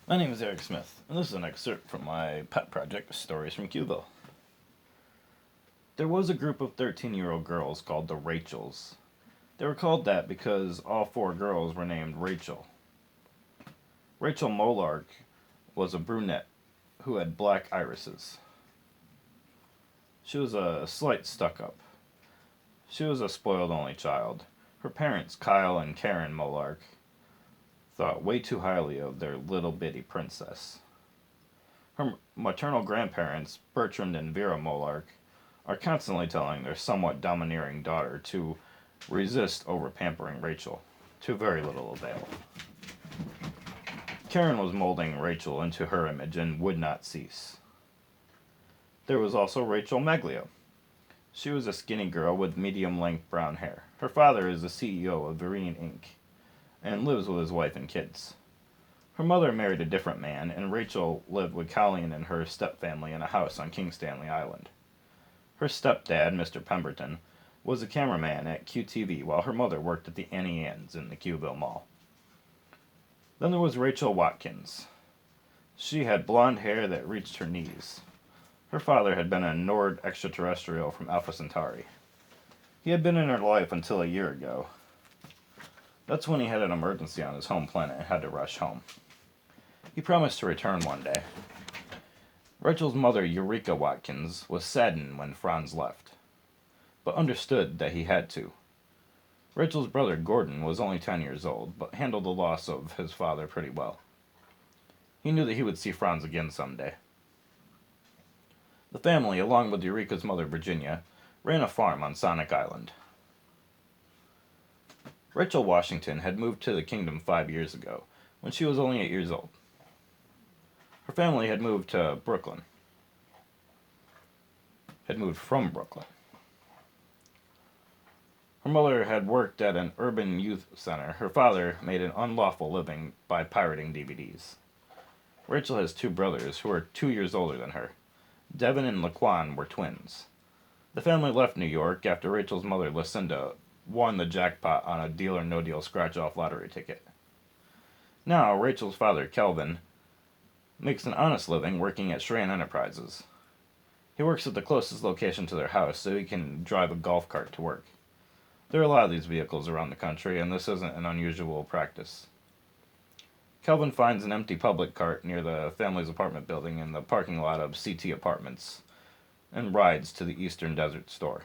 My name is Eric Smith, and this is an excerpt from my pet project, Stories from Q-Ville. There was a group of 13-year-old girls called the Rachels. They were called that because all four girls were named Rachel. Rachel Molark was a brunette who had black irises. She was a slight stuck-up. She was a spoiled only child. Her parents, Kyle and Karen Molark, thought way too highly of their little bitty princess. Her maternal grandparents, Bertrand and Vera Molark, are constantly telling their somewhat domineering daughter to resist over pampering Rachel, to very little avail. Karen was molding Rachel into her image and would not cease. There was also Rachel Maglio. She was a skinny girl with medium-length brown hair. Her father is the CEO of Vereen Inc. and lives with his wife and kids. Her mother married a different man, and Rachel lived with Colleen and her stepfamily in a house on King Stanley Island. Her stepdad, Mr. Pemberton, was a cameraman at QTV while her mother worked at the Annie Ann's in the Q-Ville Mall. Then there was Rachael Watkins. She had blonde hair that reached her knees. Her father had been a Nord extraterrestrial from Alpha Centauri. He had been in her life until a year ago. That's when he had an emergency on his home planet and had to rush home. He promised to return one day. Rachel's mother, Eureka Watkins, was saddened when Franz left, but understood that he had to. Rachel's brother, Gordon, was only 10 years old, but handled the loss of his father pretty well. He knew that he would see Franz again someday. The family, along with Eureka's mother, Virginia, ran a farm on Sonic Island. Rachel Washington had moved to the kingdom 5 years ago, when she was only 8 years old. Her family had moved from Brooklyn. Her mother had worked at an urban youth center. Her father made an unlawful living by pirating DVDs. Rachel has two brothers who are 2 years older than her. Devin and Laquan were twins. The family left New York after Rachel's mother, Lucinda, won the jackpot on a Deal or No Deal scratch-off lottery ticket. Now, Rachel's father, Kelvin, makes an honest living working at Shran Enterprises. He works at the closest location to their house so he can drive a golf cart to work. There are a lot of these vehicles around the country, and this isn't an unusual practice. Kelvin finds an empty public cart near the family's apartment building in the parking lot of CT Apartments and rides to the Eastern Desert store.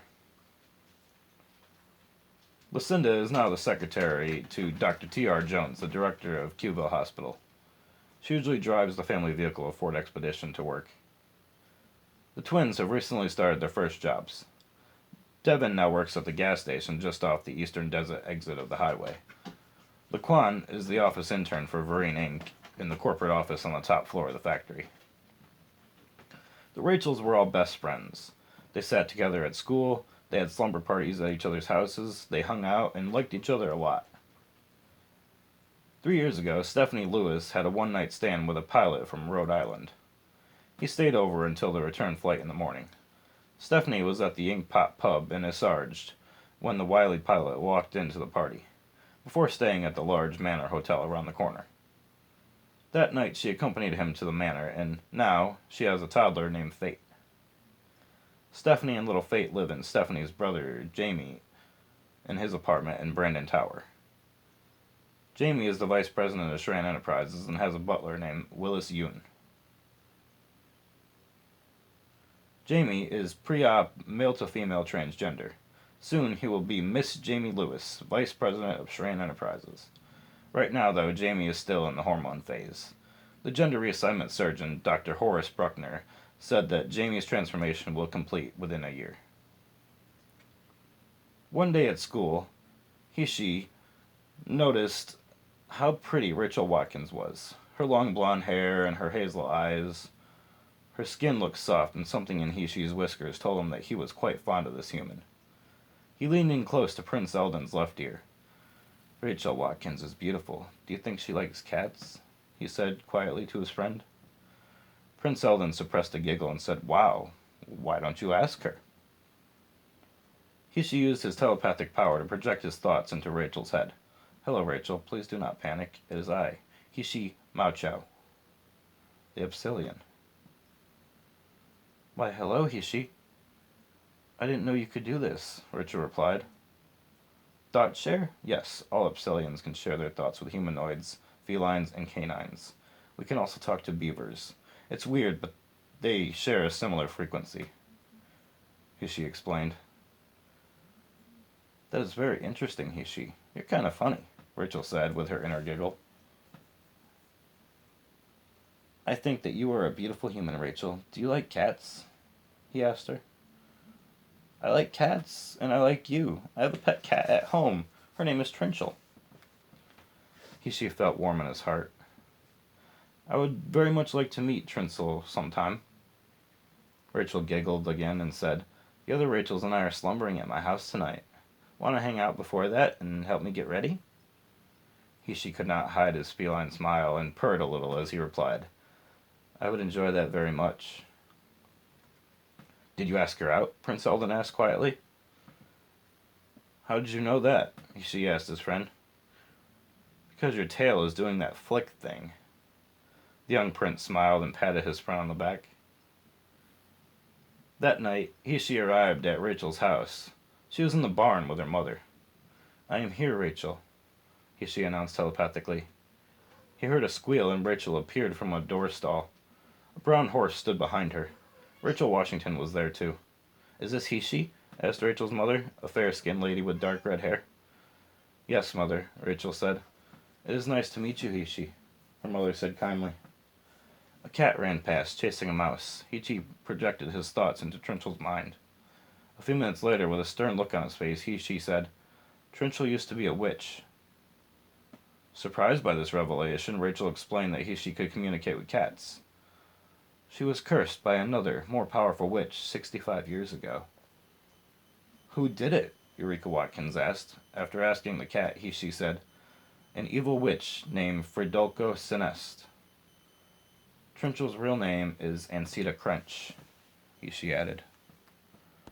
Lucinda is now the secretary to Dr. T.R. Jones, the director of Q-Ville Hospital. She usually drives the family vehicle, a Ford Expedition, to work. The twins have recently started their first jobs. Devin now works at the gas station just off the Eastern Desert exit of the highway. Laquan is the office intern for Vereen Inc. in the corporate office on the top floor of the factory. The Rachels were all best friends. They sat together at school, they had slumber parties at each other's houses, they hung out, and liked each other a lot. 3 years ago, Stephanie Lewis had a one-night stand with a pilot from Rhode Island. He stayed over until the return flight in the morning. Stephanie was at the Ink Pot pub in Isarged when the wily pilot walked into the party, before staying at the large Manor Hotel around the corner. That night she accompanied him to the Manor, and now she has a toddler named Fate. Stephanie and little Fate live in Stephanie's brother, Jamie, in his apartment in Brandon Tower. Jamie is the vice president of Shran Enterprises and has a butler named Willis Yoon. Jamie is pre-op male-to-female transgender. Soon he will be Miss Jamie Lewis, vice president of Shran Enterprises. Right now, though, Jamie is still in the hormone phase. The gender reassignment surgeon, Dr. Horace Bruckner, said that Jamie's transformation will complete within a year. One day at school, Heeshy noticed how pretty Rachael Watkins was. Her long blonde hair and her hazel eyes. Her skin looked soft, and something in Heeshy's whiskers told him that he was quite fond of this human. He leaned in close to Prince Eldon's left ear. "Rachael Watkins is beautiful. Do you think she likes cats?" he said quietly to his friend. Prince Eldon suppressed a giggle and said, "Wow, why don't you ask her?" Heeshy used his telepathic power to project his thoughts into Rachel's head. "Hello, Rachel. Please do not panic. It is I, Heeshy Meowcho." the Epsilon. Why, hello, Heeshy. I didn't know you could do this, Rachel replied. Thought share? Yes, all Epsilons can share their thoughts with humanoids, felines, and canines. We can also talk to beavers. It's weird, but they share a similar frequency, Heeshy explained. That is very interesting, Heeshy. You're kind of funny, Rachel said with her inner giggle. I think that you are a beautiful human, Rachel. Do you like cats? He asked her. I like cats, and I like you. I have a pet cat at home. Her name is Trinchel. Heeshy felt warm in his heart. I would very much like to meet Trinchel sometime. Rachel giggled again and said, The other Rachels and I are slumbering at my house tonight. Want to hang out before that and help me get ready? Heeshy could not hide his feline smile and purred a little as he replied, I would enjoy that very much. Did you ask her out? Prince Eldon asked quietly. How did you know that? Heeshy asked his friend. Because your tail is doing that flick thing. The young prince smiled and patted his friend on the back. That night, Heeshy arrived at Rachel's house. She was in the barn with her mother. I am here, Rachel, Heeshy announced telepathically. He heard a squeal and Rachel appeared from a door stall. A brown horse stood behind her. Rachel Washington was there too. Is this Heeshy? Asked Rachel's mother, a fair-skinned lady with dark red hair. Yes, mother, Rachel said. It is nice to meet you, Heeshy, her mother said kindly. A cat ran past, chasing a mouse. Heeshy projected his thoughts into Trinchel's mind. A few minutes later, with a stern look on his face, Heeshy said, Trinchel used to be a witch. Surprised by this revelation, Rachel explained that Heeshy could communicate with cats. She was cursed by another, more powerful witch 65 years ago. Who did it? Eureka Watkins asked. After asking the cat, Heeshy said, An evil witch named Fridolko Sinest. Trinchel's real name is Ansita Crunch, Heeshy added.